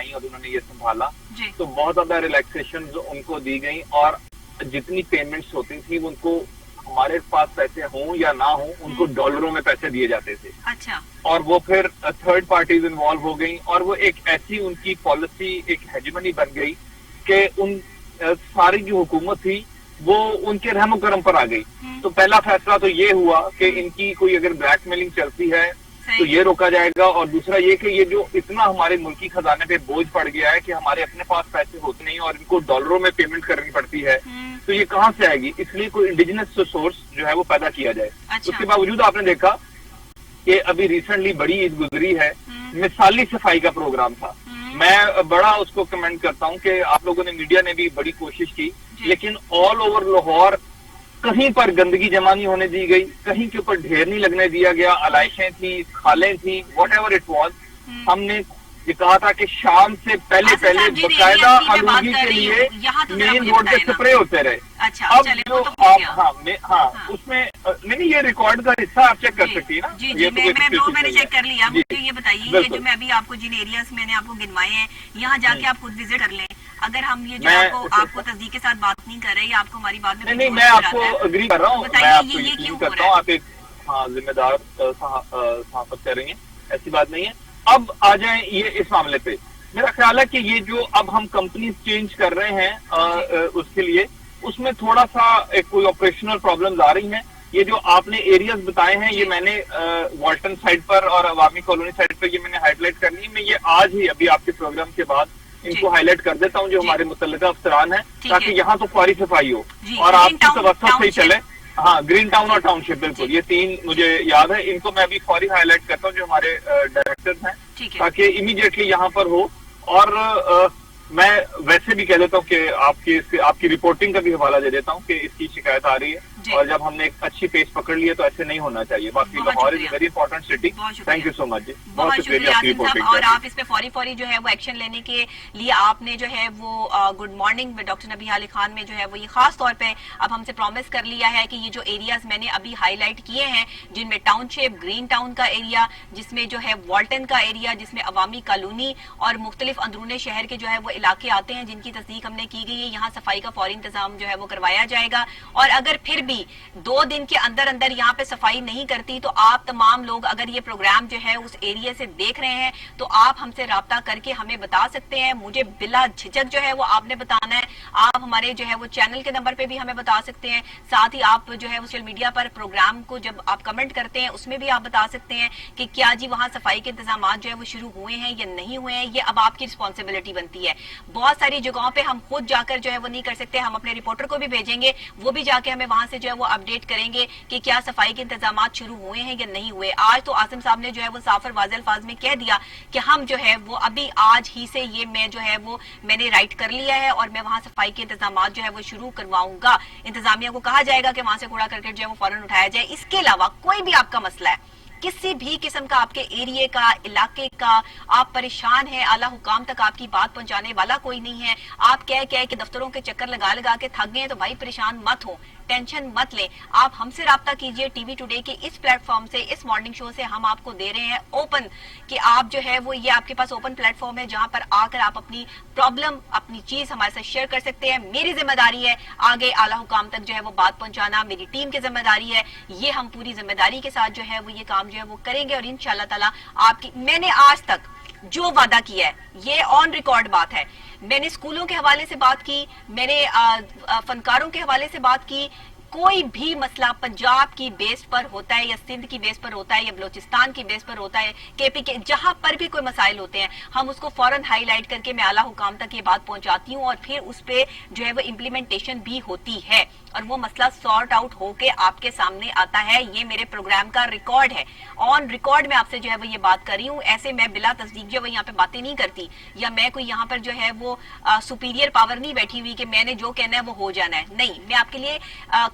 आई और उन्होंने ये संभाला तो बहुत ज्यादा रिलैक्सेशन उनको दी गई और जितनी पेमेंट्स होती थी उनको हमारे पास पैसे हों या ना हों उनको डॉलरों में पैसे दिए जाते थे। अच्छा। और वो फिर थर्ड पार्टीज इन्वॉल्व हो गई और वो एक ऐसी उनकी पॉलिसी एक हेजेमनी बन गई कि उन सारी जो हुकूमत थी वो उनके रहमो करम पर आ गई। तो पहला फैसला तो ये हुआ कि इनकी कोई अगर ब्लैक मेलिंग चलती है तो ये रोका जाएगा और दूसरा ये कि ये जो इतना हमारे मुल्की खजाने पे बोझ पड़ गया है कि हमारे अपने पास पैसे होते नहीं और इनको डॉलरों में पेमेंट करनी पड़ती है तो ये कहाँ से आएगी, इसलिए कोई इंडिजिनस सोर्स जो है वो पैदा किया जाए। अच्छा। उसके बावजूद आपने देखा कि अभी रिसेंटली बड़ी ईद गुजरी है, मिसाली सफाई का प्रोग्राम था। मैं बड़ा उसको कमेंट करता हूँ कि आप लोगों ने मीडिया ने भी बड़ी कोशिश की लेकिन ऑल ओवर लाहौर कहीं पर गंदगी जमा नहीं होने दी गई, कहीं के ऊपर ढेर नहीं लगने दिया गया, अलाइशें थी, खालें थी, वॉट एवर इट वॉज। हमने ये कहा था कि शाम से पहले बाकायदा आलूगी के लिए मेन रोड पे स्प्रे होते रहे। अच्छा, अब जो आप उसमें नहीं ये रिकॉर्ड का हिस्सा आप चेक कर सकती है ना। जी जी मैंने चेक कर लिया। मुझे ये बताइए ये जो मैं अभी आपको जिन एरियाज मैंने आपको गिनवाए हैं यहाँ जाके आप खुद विजिट कर लें। अगर हम ये जो आपको तस्दीक के साथ बात नहीं कर रहे या आपको हमारी बात में नहीं मैं आपको अग्री कर रहा हूँ, मैं आपको यकीन करता हूँ आप एक जिम्मेदार सहाफत कर रही हैं, ऐसी बात नहीं है। अब आ जाए ये इस मामले पे, मेरा ख्याल है कि ये जो अब हम कंपनी चेंज कर रहे हैं उसके लिए उसमें थोड़ा सा एक कोई ऑपरेशनल प्रॉब्लम्स आ रही हैं। ये जो आपने एरियाज बताए हैं ये मैंने वाल्टन साइड पर और अवामी कॉलोनी साइड पर ये मैंने हाईलाइट करनी है। मैं ये आज ही अभी आपके प्रोग्राम के बाद इनको हाईलाइट कर देता हूँ जो हमारे मुतल्लिका अफसरान है ताकि यहाँ तो फौरी सफाई हो और आपकी तवज्जो सही चले। हाँ, ग्रीन टाउन और टाउनशिप बिल्कुल ये तीन मुझे याद है, इनको मैं अभी फौरी हाईलाइट करता हूँ जो हमारे डायरेक्टर्स हैं ताकि इमीडिएटली यहाँ पर हो। और मैं वैसे भी कह देता हूँ कि आपकी रिपोर्टिंग का भी हवाला दे देता हूँ कि इसकी शिकायत आ रही है और जब हमने एक अच्छी पेज पकड़ ली है तो ऐसे नहीं होना चाहिए। बाकी Lahore is very important city. Thank you so much ji, बहुत शुक्रिया आसिम साहब। और आप इस पे फौरी जो है वो एक्शन लेने के लिए आपने जो है वो गुड मॉर्निंग में डॉक्टर नबी अली खान में जो है वो ये खास तौर पे अब हमसे प्रॉमिस कर लिया है कि ये जो एरियाज मैंने अभी हाईलाइट किए हैं जिनमें टाउनशिप, ग्रीन टाउन का एरिया, जिसमें जो है वाल्टन का एरिया, जिसमें अवामी कॉलोनी और मुख्तलिफ अंदरूनी शहर के जो है वो इलाके आते हैं जिनकी तस्दीक हमने की गई है, यहाँ सफाई का फौरी इंतजाम जो है वो करवाया जाएगा। और अगर फिर भी 2 दिन के अंदर अंदर यहाँ पे सफाई नहीं करती तो आप तमाम लोग अगर ये प्रोग्राम जो है उस एरिया से देख रहे हैं तो आप हमसे राब्ता करके हमें बता सकते हैं। मुझे बिला झिझक जो है वो आपने बताना है। आप हमारे जो है वो चैनल के नंबर पे भी हमें बता सकते हैं, साथ ही आप जो है सोशल मीडिया पर प्रोग्राम को जब आप कमेंट करते हैं उसमें भी आप बता सकते हैं कि क्या जी वहाँ सफाई के इंतजाम जो है वो शुरू हुए हैं या नहीं हुए हैं। ये अब आपकी रिस्पॉन्सिबिलिटी बनती है। बहुत सारी जगहों पे हम खुद जाकर जो है वो नहीं कर सकते, हम अपने रिपोर्टर को भी भेजेंगे, वो भी जाके हमें वहां से जो है वो अपडेट करेंगे कि क्या सफाई के इंतजाम शुरू हुए हैं या नहीं हुए। आज तो आसिम साहब ने जो है वो साफ और वाज़ेह अल्फाज में कह दिया कि हम जो है वो अभी आज ही से ये मैं जो है वो मैंने राइट कर लिया है और मैं वहां सफाई के इंतजाम जो है वो शुरू करवाऊंगा। इंतजामिया को कहा जाएगा कि वहां से कूड़ा करकट जो है वो फौरन उठाया जाए। इसके अलावा कोई भी आपका मसला है, किसी भी किस्म का आपके एरिया का, इलाके का, आप परेशान हैं, आला हुकाम तक आपकी बात पहुंचाने वाला कोई नहीं है, आप कह के दफ्तरों के चक्कर लगा लगा के थक गए, तो भाई परेशान मत हो, टेंशन मत लें। आप हमसे राब्ता कीजिए। टीवी टुडे के इस प्लेटफॉर्म से, इस मॉर्निंग शो से हम आपको दे रहे हैं ओपन कि आप जो है वो ये आपके पास ओपन प्लेटफॉर्म है जहां पर आकर आप अपनी प्रॉब्लम, अपनी चीज हमारे साथ शेयर कर सकते हैं। मेरी जिम्मेदारी है आगे आला हुकाम तक जो है वो बात पहुंचाना, मेरी टीम की जिम्मेदारी है। ये हम पूरी जिम्मेदारी के साथ जो है वो ये काम जो है वो करेंगे और इंशाल्लाह ताला आपकी, मैंने आज तक जो वादा किया है ये ऑन रिकॉर्ड बात है। मैंने स्कूलों के हवाले से बात की, मैंने फनकारों के हवाले से बात की। कोई भी मसला पंजाब की बेस पर होता है या सिंध की बेस पर होता है या बलोचिस्तान की बेस पर होता है, केपी के जहां पर भी कोई मसाइल होते हैं हम उसको फौरन हाईलाइट करके मैं आला हुकाम तक ये बात पहुंचाती हूँ और फिर उस पे जो है वो इम्प्लीमेंटेशन भी होती है और वो मसला सॉर्ट आउट होके आपके सामने आता है। ये मेरे प्रोग्राम का रिकॉर्ड है, ऑन रिकॉर्ड में आपसे जो है वो ये बात कर रही हूँ। ऐसे मैं बिला तस्दीक जो है यहाँ पे बातें नहीं करती या मैं कोई यहाँ पर जो है वो सुपीरियर पावर नहीं बैठी हुई कि मैंने जो कहना है वो हो जाना है। नहीं, मैं आपके लिए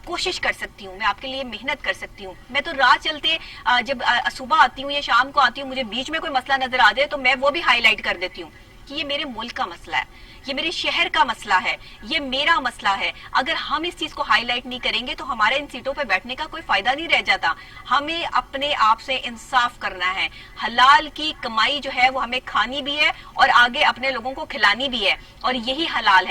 कोशिश कर सकती हूँ, मैं आपके लिए मेहनत कर सकती हूँ। मैं तो रात चलते जब सुबह आती हूँ या शाम को आती हूँ, मुझे बीच में कोई मसला नजर आ जाए तो मैं वो भी हाईलाइट कर देती हूँ کہ یہ میرے ملک کا مسئلہ ہے, یہ میرے شہر کا مسئلہ ہے, یہ میرا مسئلہ ہے. اگر ہم اس چیز کو ہائی لائٹ نہیں کریں گے تو ہمارے ان سیٹوں پہ بیٹھنے کا کوئی فائدہ نہیں رہ جاتا. ہمیں اپنے آپ سے انصاف کرنا ہے. حلال کی کمائی جو ہے وہ ہمیں کھانی بھی ہے اور آگے اپنے لوگوں کو کھلانی بھی ہے, اور یہی حلال ہے.